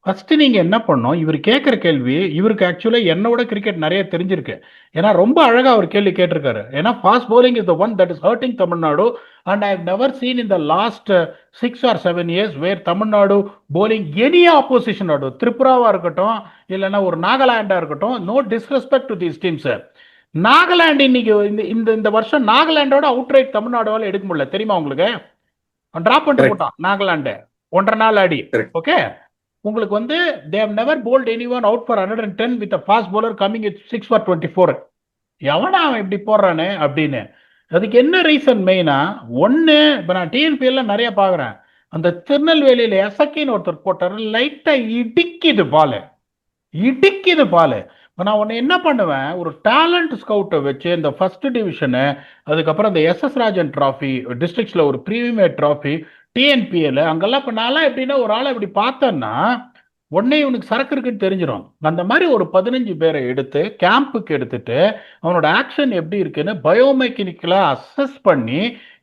ஃபர்ஸ்ட் நீங்க என்ன பண்ணணும், இவர் கேட்குற கேள்வி இவருக்கு ஆக்சுவலா என்னோட கிரிக்கெட் நிறைய தெரிஞ்சிருக்கு. ஏன்னா ரொம்ப அழகா அவர் கேள்வி கேட்டிருக்காரு. ஏன்னா fast bowling is the one that is hurting Tamil Nadu and I have never seen in the last 6 or 7 years where Tamil Nadu bowling any opposition ஆடு, திரிபுராவா இருக்கட்டும் இல்லைன்னா ஒரு நாகாலாண்டா இருக்கட்டும், no disrespect to these teams. Nagaland இன்னைக்கு இந்த இந்த இந்த வருஷம் நாகாலாண்டோட அவுட் ரைட் தமிழ்நாடுவால எடுக்க முடியல, தெரியுமா உங்களுக்கு? டிராப் பண்ணிட்டு கரெக்ட் போட்டான் நாகாலாந்து 1.5 நாள் ஆடி. கரெக்ட். ஓகே, உங்களுக்கு வந்து they have never bowled anyone out for 110 with a fast bowler coming at 6 for 24. எவனா அவன் இப்படி போடுறானே அப்படின்னு. அதுக்கு என்ன ரீசன் மெயினா? ஒன்று, இப்போ நான் டிஎன்பிஎல்ல நிறைய பார்க்குறேன், அந்த திருநெல்வேலியில் எசக்கின்னு ஒருத்தர் போட்டார், லைட்டாக இடிக்குது பால், இடிக்குது பால். இப்போ நான் ஒன்று என்ன பண்ணுவேன், ஒரு டேலண்ட் ஸ்கவுட்டை வச்சு இந்த ஃபர்ஸ்ட் டிவிஷனு, அதுக்கப்புறம் இந்த எஸ்எஸ் ராஜன் டிராஃபி டிஸ்ட்ரிக்ட்ஸில் ஒரு ப்ரீமியர் டிராஃபி டிஎன்பிஎல் அங்கெல்லாம் இப்போ நான்லாம் எப்படின்னா ஒரு ஆளை இப்படி பார்த்தேன்னா உடனே இவனுக்கு சரக்கு இருக்குன்னு தெரிஞ்சிடும். அந்த மாதிரி ஒரு 15 பேரை எடுத்து கேம்புக்கு எடுத்துட்டு அவனோட ஆக்ஷன் எப்படி இருக்குன்னு பயோமெக்கானிக்கலாக அசஸ் பண்ணி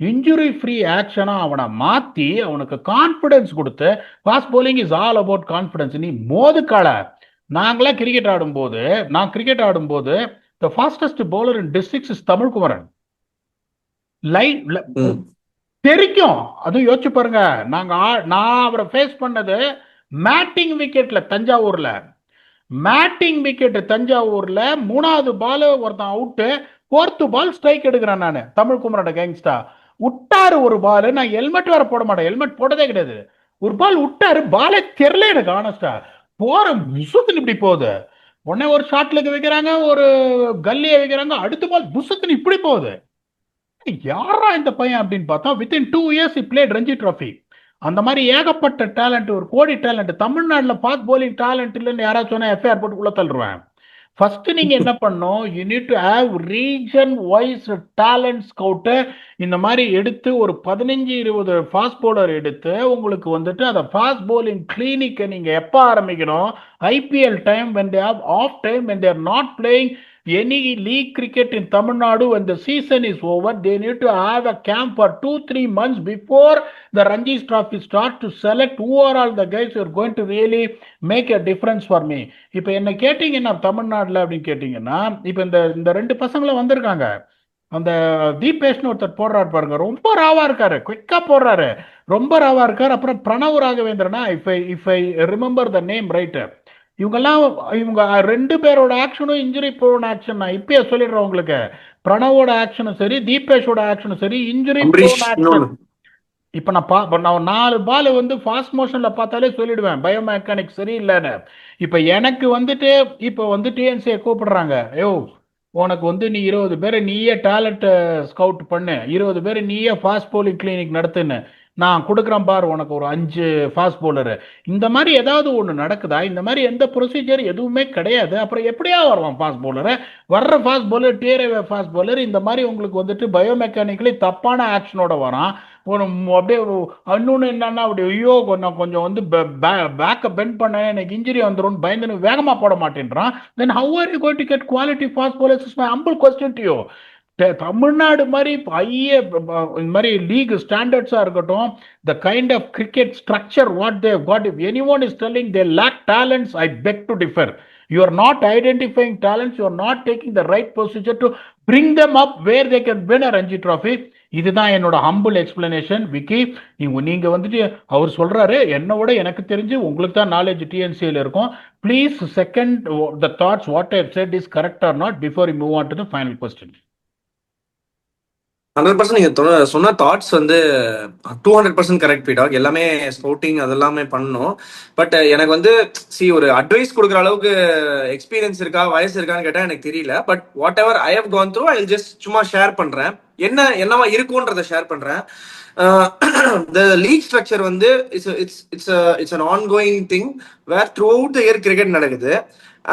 இன்ஜுரி ஃப்ரீ ஆக்ஷனாக அவனை மாற்றி அவனுக்கு கான்ஃபிடென்ஸ் கொடுத்து, fast bowling is all about confidence. நீ மோதுக்கால நாங்களாம் கிரிக்கெட் ஆடும்போது, நான் கிரிக்கெட் ஆடும்போது the fastest bowler in districts is Tamilkumaran. Line ம் தெரிக்கும். அதுவும் யோசிச்சு பாருங்க, நான் அவரை ஃபேஸ் பண்ணது மேட்டிங் விக்கெட்ல தஞ்சாவூர்ல. மேட்டிங் விக்கெட் தஞ்சாவூர்ல 3வது பால் ஒருத்தன் அவுட்டு, 4th பால் ஸ்ட்ரைக் எடுக்கிறேன் நான், தமிழ்குமரோட கேங்ஸ்டா விட்டாரு ஒரு பால். நான் ஹெல்மெட் வேற போட மாட்டேன், ஹெல்மெட் போட்டதே கிடையாது. ஒரு பால் விட்டாரு, பாலே தெரியல எனக்கு ஆனஸ்டா, போற புசுத்துன்னு இப்படி போகுது. உடனே ஒரு ஷாட்லுக்கு வைக்கிறாங்க, ஒரு கல்லியை வைக்கிறாங்க, அடுத்த பால் புசுத்துன்னு இப்படி போகுது. யாரா இந்த பையன் அப்படின்னு பார்த்தா within 2 years he played Ranji trophy. அந்த மாதிரி ஏகப்பட்ட டேலண்ட், ஒரு கோடி டேலண்ட் தமிழ்நாட்டில் ஃபாஸ்ட் bowling டேலண்ட் இல்லைன்னு யாராவது சொன்னா எஃப்ஐஆர் போட்டு உள்ள தள்ளுருவேன். ஃபர்ஸ்ட் நீங்க என்ன பண்ணணும், you need to have region wise talent scout. இந்த மாதிரி எடுத்து ஒரு 15-20 ஃபாஸ்ட் bowler எடுத்து உங்களுக்கு வந்துட்டு அந்த ஃபாஸ்ட் bowling கிளினிக்கை நீங்க எப்போ ஆரம்பிக்கணும்? IPL time, when they have off time, when they are not playing any league cricket in Tamil Nadu, when the season is over, they need to have a camp for 2-3 months before the Ranji Trophy start to select who are all the guys who are going to really make a difference for me. இப்போ என்ன கேட்டீங்கன்னா தமிழ்நாடுல அப்படின்னு கேட்டீங்கன்னா, இப்போ இந்த 2 பசங்களும் வந்திருக்காங்க. அந்த தீபேஷ்னு ஒருத்தர் போடுறாரு பாருங்க, ரொம்ப ராவா இருக்காரு, குயிக்கா போடுறாரு, ரொம்ப ராவா இருக்காரு. அப்புறம் பிரணவ் ராகவேந்திரனா, if I remember the name right, இவங்க 2 பேரோட ஆக்ஷனும் இன்ஜுரி ப்ரோன் ஆக்ஷன். நான் இப்பயே சொல்லிடுறேன் உங்களுக்கு, பிரணவோட ஆக்ஷனும் சரி, தீபேஷோட ஆக்ஷனும் சரி, இன்ஜுரி ப்ரோன் ஆக்ஷன். இப்போ நான் 4 பால் வந்து ஃபாஸ்ட் மோஷன்ல பார்த்தாலே சொல்லிடுவேன் பயோமெக்கானிக் சரி இல்லைன்னு. இப்போ எனக்கு வந்துட்டு இப்போ வந்து டிஎன்சியை கூப்பிடுறாங்க, யோ உனக்கு வந்து நீ 20 பேரை நீயே டேலண்ட் ஸ்கவுட் பண்ணு, 20 பேரை நீயே ஃபாஸ்ட் bowling கிளினிக் நடத்துன்னு நான் கொடுக்குறேன் பார், உனக்கு ஒரு 5 ஃபாஸ்ட் bowler. இந்த மாதிரி ஏதாவது ஒன்று நடக்குதா? இந்த மாதிரி எந்த ப்ரொசீஜர் எதுவுமே கிடையாது. அப்புறம் எப்படியா வருவான் ஃபாஸ்ட் bowler? வர்ற fast bowler TRA fast bowler இந்த மாதிரி உங்களுக்கு வந்துட்டு பயோமெக்கானிக்கலி தப்பான ஆக்ஷனோட வரான். ஒரு அப்படியே இன்னொன்று என்னன்னா, அப்படி ஐயோ கொஞ்சம் வந்து பேக்கை பெண்ட் பண்ண எனக்கு இன்ஜுரி வந்துடும் பயந்துன்னு வேகமாக போட மாட்டேன்றான். Then how are you going to get quality fast bowlers is my humble question to you. Tamil Nadu மாதிரி இந்த மாதிரி லீக் ஸ்டாண்டர்ட்ஸா இருக்கட்டும், the kind of cricket structure what they have got, if anyone is telling they lack talents, I beg to differ. You are not identifying talents, you are not taking the right procedure to bring them up where they can win a Ranji Trophy. இதுதான் என்னோட humble explanation. Vicky, நீங்க வந்துட்டு அவர் சொல்றாரு, என்னோட எனக்கு தெரிஞ்சு உங்களுக்கு தான் நாலேஜ் டிஎன்சியில் இருக்கும். Please second the thoughts what I set is correct R not before you move on to the final question. 100% நீங்க சொன்ன தாட்ஸ் வந்து 200% கரெக்ட் பீடாக். எல்லாமே ஸ்போர்ட்டிங் அதெல்லாமே பண்ணணும். பட் எனக்கு வந்து ஒரு அட்வைஸ் கொடுக்குற அளவுக்கு எக்ஸ்பீரியன்ஸ் இருக்கா, வயசு இருக்கான்னு கேட்டா எனக்கு தெரியல. But whatever I have gone through, I will just சும்மா ஷேர் பண்றேன், என்னவா இருக்கும்ன்றத ஷேர் பண்றேன். the league structure வந்து it's an ongoing thing where throughout the year cricket நடக்குது.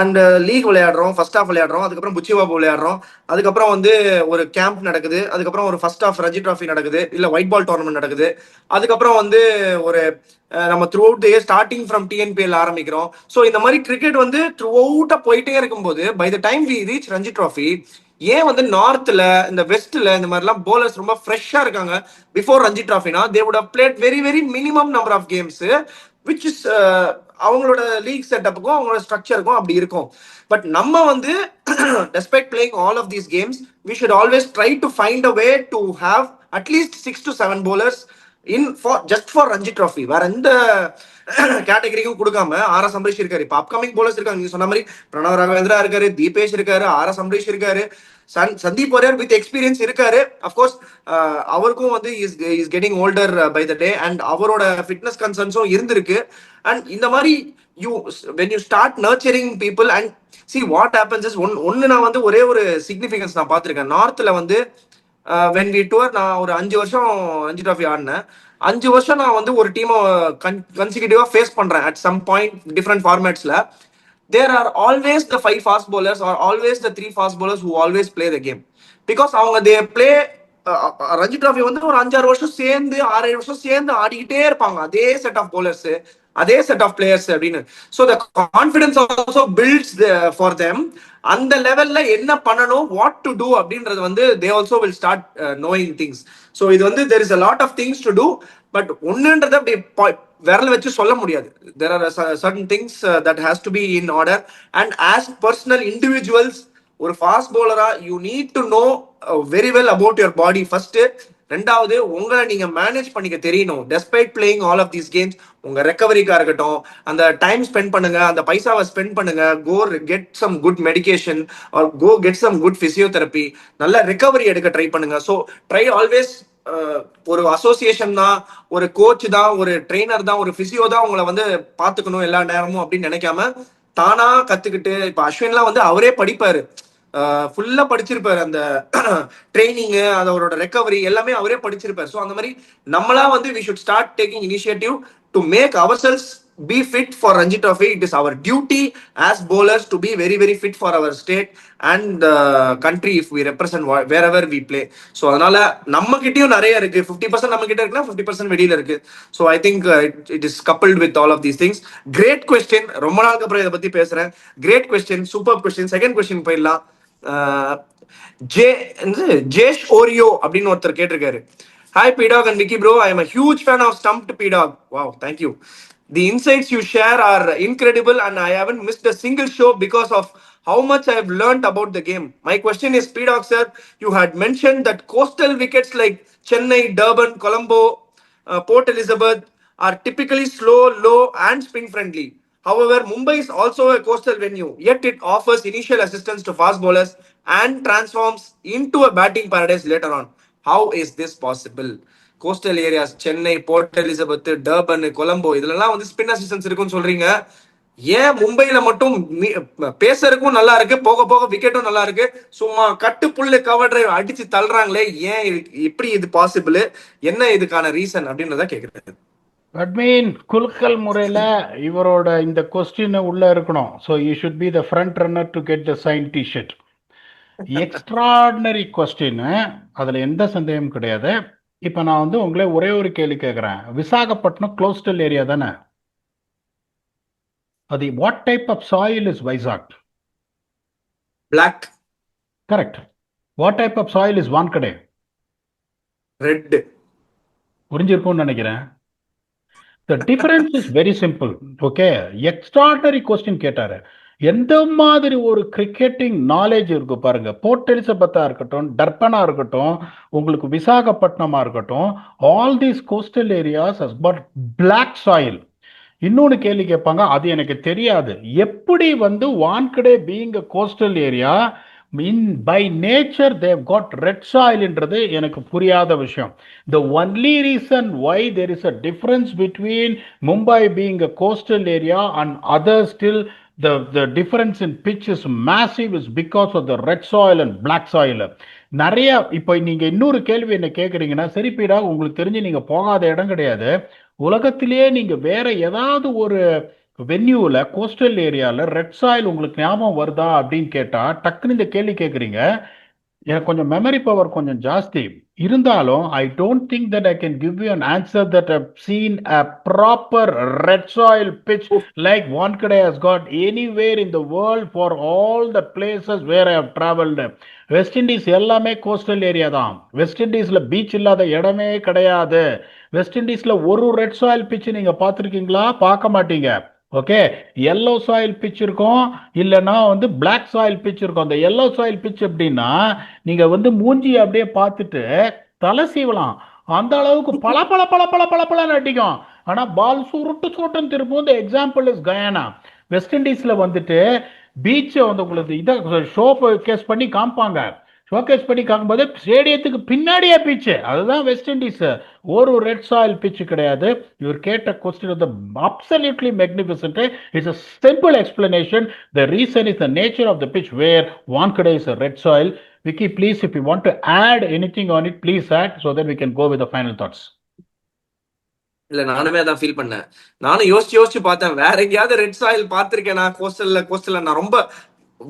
அண்ட் லீக் விளையாடுறோம், ஃபர்ஸ்ட் ஹாஃப் விளையாடுறோம், அதுக்கப்புறம் புச்சிவாபு விளையாடுறோம், அதுக்கப்புறம் வந்து ஒரு கேம்ப் நடக்குது, அதுக்கப்புறம் ஒரு ஃபர்ஸ்ட் ஹாஃப் ரஞ்சி டிராஃபி நடக்குது, இல்லை ஒயிட் பால் டோர்னமெண்ட் நடக்குது, அதுக்கப்புறம் வந்து ஒரு நம்ம throughout the year starting from TNPL ஆரம்பிக்கிறோம். ஸோ இந்த மாதிரி கிரிக்கெட் வந்து த்ரூ அவுட்டா போயிட்டே இருக்கும்போது by the time we reach Ranji trophy, ஏன் வந்து நார்த்ல இந்த வெஸ்ட்ல இந்த மாதிரிலாம் போலர்ஸ் ரொம்ப ஃப்ரெஷ்ஷா இருக்காங்க பிஃபோர் ரஞ்சி டிராஃபினா, they would have played very very minimum number of games, which is அவங்களோட லீக் செட்டப்புக்கும் அவங்களோட ஸ்ட்ரக்சருக்கும் அப்படி இருக்கும். பட் நம்ம வந்து despite playing all of these games, we should always try to find a way to have at least 6 to 7 bowlers in for just for Ranji Trophy. வேற எந்த கேட்டகரிக்கும் கொடுக்காம ஆர் அம்பரீஷ் இருக்காரு. இப்போ அப்கமிங் போலர்ஸ் இருக்காங்க, நீங்க சொன்ன மாதிரி பிரணவ் ராகவேந்திரா இருக்காரு, தீபேஷ் இருக்காரு, ஆர் அம்பரீஷ் இருக்காரு, சந்தீப் வாரியர் வித் எக்ஸ்பீரியன்ஸ் இருக்காரு. அஃப்கோர்ஸ் அவருக்கும் வந்து is getting older by the day and அவரோட ஃபிட்னஸ் கன்சர்ன்ஸும் இருந்திருக்கு. அண்ட் இந்த மாதிரி when you start nurturing people and see what happens is ஒன்னு நான் வந்து ஒரே ஒரு சிக்னிஃபிகன்ஸ் நான் பார்த்திருக்கேன். நார்த்ல வந்து when we tour, நான் ஒரு 5 வருஷம் ரஞ்சி டிராஃபி ஆடினேன். 5 வருஷம் நான் வந்து ஒரு டீமை கன்சிக்யூட்டிவா ஃபேஸ் பண்றேன் அட் சம் பாயிண்ட் டிஃப்ரெண்ட் ஃபார்மேட்ஸ்ல. there are always the 5 fast bowlers or always the 3 fast bowlers who always play the game because அவங்க they play ரஞ்சி டிராஃபி வந்து ஒரு 5-6 வருஷம் சேர்ந்து 6-7 வருஷம் சேர்ந்து ஆடிக்கிட்டே இருப்பாங்க, அதே செட் ஆஃப் பவுலர்ஸ், அதே செட் ஆஃப் பிளேயர்ஸ் அப்படின்னு. So the confidence also builds for them. அந்த லெவல்ல என்ன பண்ணணும், வாட் டு டூ அப்படின்றது வந்து they also will start knowing things. So இது வந்து there is a lot of things to do. But ஒன்னுன்றதை அப்படி விரல் வச்சு சொல்ல முடியாது. there are certain things that has to be in order and as personal individuals ஒரு ஃபாஸ்ட் பவுலரா you need to know very well about your body first. ரெண்டாவது உங்களை நீங்க மேனேஜ் பண்ணிக்க தெரியணும். Despite playing all of these games உங்க ரெக்கவரிக்கா இருக்கட்டும், அந்த டைம் ஸ்பெண்ட் பண்ணுங்க, அந்த பைசாவை ஸ்பெண்ட் பண்ணுங்க. Go get some good medication or go get some good physiotherapy, நல்ல ரெக்கவரி எடுக்க ட்ரை பண்ணுங்க. ஸோ ட்ரை ஆல்வேஸ் ஒரு அசோசியேஷன் தான், ஒரு கோச் தான், ஒரு ட்ரெயினர் தான், ஒரு பிசியோ தான் உங்களை வந்து பாத்துக்கணும் எல்லா நேரமும் அப்படின்னு நினைக்காம தானா கத்துக்கிட்டு. இப்ப அஸ்வின்லாம் வந்து அவரே படிப்பாரு, ஃபுல்லா படிச்சிருப்பாரு, அந்த ட்ரைனிங், அதோட ரெக்கவரி எல்லாமே அவரே படிச்சிருப்பாரு. ஸோ அந்த மாதிரி நம்மளா வந்து we should start taking initiative to make ourselves be fit for Ranji Trophy. It is our duty as bowlers to be very very fit for our state and country if we represent wherever we play. So அதனால நம்ம கிட்டயும் நிறைய இருக்கு. 50% நம்ம கிட்ட இருக்குன்னா 50% வெளியில இருக்கு. So I think it is coupled with all of these things. Great question. ரொம்ப நாளுக்கு அப்புறம் இதை பத்தி பேசுறேன். Great question, superb question. Second question போயிடலாம். ஜேஷ் ஓரியோ அப்படின்னு ஒருத்தர் கேட்டிருக்காரு. Hi P-Dog and Vicky bro, I am a huge fan of Stumped P-Dog. Wow, thank you. The insights you share are incredible and I haven't missed a single show because of how much I have learned about the game. My question is, P-Dog sir, you had mentioned that coastal wickets like Chennai, Durban, Colombo, Port Elizabeth are typically slow, low and spin friendly. However, Mumbai is also a coastal venue, yet it offers initial assistance to fast bowlers and transforms into a batting paradise later on. How is this possible? Coastal areas, Chennai, Port Elizabeth, Durban, Colombo, இதெல்லாம் வந்து spin assistance இருக்குன்னு சொல்றீங்க. ஏன் மும்பையில மட்டும் பேசறதுக்கும் நல்லா இருக்கு, போக போக விக்கெட்டும் நல்லா இருக்கு, சும்மா கட்டு புல்லு கவர் டிரைவ் அடிச்சு தள்ளுறாங்களே, ஏன் எப்படி இது பாசிபிள், என்ன இதுக்கான ரீசன் அப்படின்றத கேக்குறேன். அட்மீன் குலுக்கல் முறையில் இவரோட இந்த கொஸ்டின் உள்ள இருக்கணும். So you should be the front runner to get the sign T shirt. Extraordinary question, அதில் எந்த சந்தேகமும் கிடையாது. இப்போ நான் வந்து உங்களே ஒரே ஒரு கேள்வி கேட்குறேன். விசாகப்பட்டினம் கோஸ்டல் ஏரியா தானே? அது what type of soil is Vizag? Black. Correct. What type of soil is Wankhede? Red. புரிஞ்சிருக்கும்னு நினைக்கிறேன். The difference is very simple. Okay, extraordinary question கேட்டாரு. எந்த மாதிரி ஒரு கிரிக்கெட்டிங் நாலேஜ் இருக்கு பாருங்க. போர்ட் எலிசபெத்தா இருக்கட்டும், டர்பனா இருக்கட்டும், உங்களுக்கு விசாகப்பட்டினமா இருக்கட்டும், all these coastal areas has got black soil. இன்னொன்று கேள்வி கேட்பாங்க, அது எனக்கு தெரியாது. எப்படி வந்து Wankhede being a coastal area by nature they've got red soil என்றது எனக்கு புரியாத விஷயம். The only reason why there is a difference between Mumbai being a coastal area and others still the difference in pitch is massive is because of the red soil and black soil. நிறைய இப்போ நீங்க இன்னொரு கேள்வி என்ன கேட்குறீங்கன்னா, சரி பீடா உங்களுக்கு தெரிஞ்சு நீங்க போகாத இடம் கிடையாது, உலகத்திலேயே நீங்க வேற ஏதாவது ஒரு வென்யூவில் கோஸ்டல் ஏரியாவில் ரெட் சாயில் உங்களுக்கு ஞாபகம் வருதா அப்படின்னு கேட்டால் டக்குன்னு இந்த கேள்வி கேட்குறீங்க. எனக்கு கொஞ்சம் மெமரி பவர் கொஞ்சம் ஜாஸ்தி இருந்தாலும் I don't think that I can give you an answer that I've seen a proper red soil pitch like Wankhede has got anywhere in the world for all the places where I have travelled. West Indies எல்லாமே coastal area தான். வெஸ்ட் இண்டீஸில் beach இல்லாத இடமே கிடையாது. West இண்டீஸில் ஒரு red soil pitch நீங்கள் பார்த்துருக்கீங்களா? பார்க்க மாட்டீங்க. ஓகே, எல்லோ சாயில் பிச் இருக்கும், இல்லைன்னா வந்து பிளாக் சாயில் பிச் இருக்கும். அந்த எல்லோ சாயில் பிச் எப்படின்னா நீங்க வந்து மூஞ்சி அப்படியே பார்த்துட்டு தலை சீவலாம். அந்த அளவுக்கு பல பல பல பல பல பலன்னு அடிக்கும். ஆனா பால் சுருட்டு சுருட்டுன்னு திரும்பும். இந்த எக்ஸாம்பிள் இஸ் கயானா. வெஸ்ட் இண்டீஸ்ல வந்துட்டு பீச்சை வந்து உங்களுக்கு இதை ஷோ கேஸ் பண்ணி காமிப்பாங்க. ஷோகேஸ் பண்ணி காக்கும்போது ஸ்டேடியத்துக்கு பின்னாடியே பீச்சு, அதுதான் வெஸ்ட் இண்டீஸ். ஒரு ரெட் சாயில் பிச்சு கிடையாது. இவர் கேட்ட கொஸ்டின் வந்து absolutely magnificent. It's a simple explanation. The reason is the nature of the pitch where Wankhede is a red soil. Vicky, please, if you want to add anything on it, please add so that we can go with the final thoughts. இல்ல நானுமே அதான் feel பண்ணேன். நானும் யோசிச்சு யோசிச்சு பார்த்தேன், வேற எங்கேயாவது ரெட் சாயில் பார்த்திருக்கேன் நான் கோஸ்டல்ல நான் ரொம்ப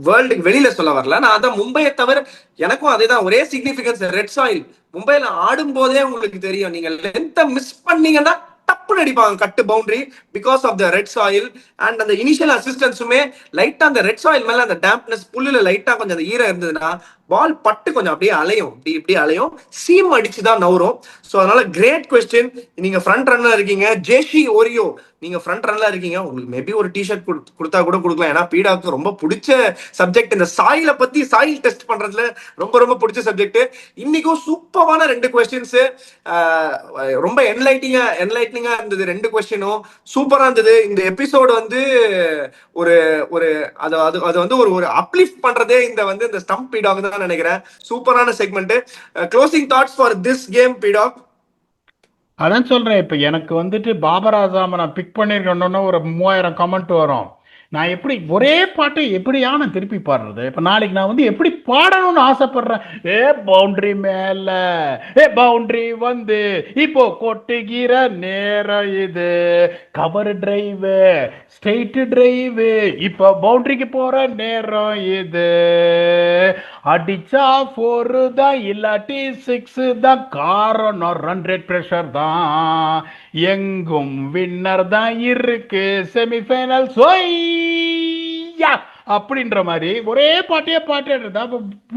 வேர்ல்டுக்கு வெளியில சொல்ல வரல. நான் அதான் மும்பையை தவிர எனக்கும் அதேதான் ஒரே சிக்னிபிகன்ஸ். ரெட் சாயில் மும்பைல ஆடும் போதே உங்களுக்கு தெரியும், நீங்க லென்த்தை மிஸ் பண்ணீங்கன்னா டப்புன்னு அடிப்பாங்க cut boundary, because of the red soil. And அந்த இனிஷியல் அசிஸ்டன்ஸுமே லைட்டா அந்த ரெட் சாயில் மேல அந்த டேம்ப்னஸ் புல்லுல லைட்டா கொஞ்சம் அந்த ஈரம் இருந்ததுன்னா பால் பட்டு கொஞ்சம் அப்படியே அலையும், இப்படி அலையும், சீம் அடிச்சுதான் நவரும். ஸோ அதனால கிரேட் கொஸ்டின். நீங்க ஃப்ரண்ட் ரன்ல இருக்கீங்க, ஜேஷி ஓரியோ, நீங்க ஃப்ரண்ட் ரன்ல இருக்கீங்க. உங்களுக்கு மேபி ஒரு டிஷர்ட் கொடுத்தா கூட கொடுக்கலாம். ஏன்னா பீடாவுக்கு ரொம்ப பிடிச்ச சப்ஜெக்ட் இந்த சாயில பத்தி, சாயில் டெஸ்ட் பண்றதுல ரொம்ப ரொம்ப பிடிச்ச சப்ஜெக்ட். இன்னைக்கும் சூப்பரான 2 கொஸ்டின்ஸ், ரொம்ப என்லைட்டிங்கா இருந்தது. 2 கொஸ்டினும் சூப்பரா இருந்தது. இந்த எபிசோடு வந்து ஒரு ஒரு அது வந்து ஒரு அப்லிஃப்ட் பண்றதே இந்த ஸ்டம்ப் பீடாக் தான் நினைக்கிறேன். சூப்பரான segment. Closing thoughts for this game பீடாக். அதான் சொல்றேன், இப்ப எனக்கு வந்துட்டு பாபர் ஆசாம நான் பிக் பண்ணிருக்கணும்னு ஒரு 3000 கமெண்ட் வரும். நான் எப்படி ஒரே பாட்டை எப்படியா நான் திருப்பி பாடுறது? இப்ப நாளைக்கு நான் வந்து எப்படி பாடணும்னு ஆசைப்படுறேன். ஏ பவுண்டரி மேல, ஏ பவுண்டரி வந்து இப்போ கொட்டுகிற நேரம் இது, கவர் டிரைவ், ஸ்ட்ரெயிட் டிரைவ், இப்போ பவுண்டரிக்கு போற நேரம் இது, அடிச்சா 4 தான் இல்லாட்டி 6 தான், காரணம் ரன் ரேட் பிரஷர் தான், எங்கும் வின்னர் தான் இருக்கு, செமிஃபைனல் சொய்யா அப்படின்ற மாதிரி ஒரே பாட்டே இருந்தா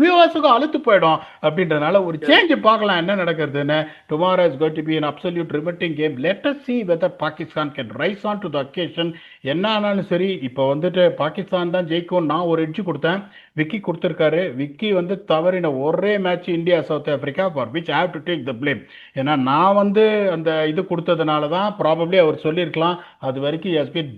வியூவர்ஸுக்கும் அழுத்து போயிடும். அப்படின்றதுனால ஒரு சேஞ்ச் பார்க்கலாம் என்ன நடக்கிறதுன்னு. Tomorrow is going to be an absolute riveting game. Let us see whether Pakistan can rise on to the occasion. என்ன ஆனாலும் சரி, இப்போ வந்துட்டு பாகிஸ்தான் தான் ஜெயிக்கும். நான் ஒரு எட்ஜ் கொடுத்தேன், விக்கி கொடுத்துருக்காரு. விக்கி வந்து தவறின ஒரே match India south Africa, for which I have to take the blame. ஏன்னா நான் வந்து அந்த இது கொடுத்ததுனால தான் ப்ராபப்ளி அவர் சொல்லியிருக்கலாம். அது வரைக்கும் ஹஸ் பீன்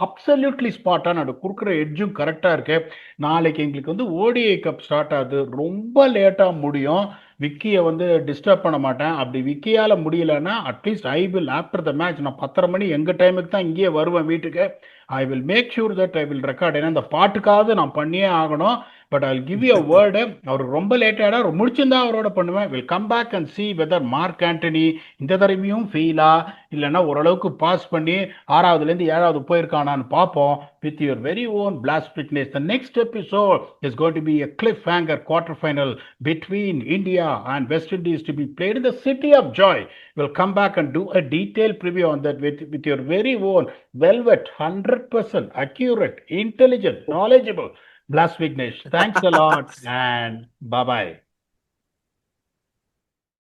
அப்சல்யூட்லி ஸ்பாட்டாக நான் கொடுக்குற எட்ஜும் கரெக்டாக இருக்கு. நாளைக்கு எங்களுக்கு வந்து ஓடிஐ கப் ஸ்டார்ட் ஆகுது, ரொம்ப லேட்டாக முடியும். விக்கியை வந்து டிஸ்டர்ப் பண்ண மாட்டேன். அப்படி விக்கியால் முடியலன்னா at least I will after the match, நான் 10:30 மணி எங்கள் டைமுக்கு தான் இங்கேயே வருவேன் வீட்டுக்கு. I will make sure that I will record. ஏன்னா இந்த பாட்டுக்காவது நான் பண்ணியே ஆகணும். But I give you a word, அவர் ரொம்ப லேட்டாக முடிச்சிருந்தா அவரோட பண்ணுவேன். Will come back and see whether Mark Antony இந்த தடவையும் ஃபெயிலா, இல்லைன்னா ஓரளவுக்கு பாஸ் பண்ணி 6வதுலேருந்து 7வது போயிருக்கானான்னு பார்ப்போம். With your very own Blast Fitness, the next episode is going to be a cliffhanger quarterfinal between India and West Indies to be played in the City of Joy. We'll come back and do a detailed preview on that with your very own velvet, 100% accurate, intelligent, knowledgeable Blast Vignesh. Thanks a lot and bye-bye.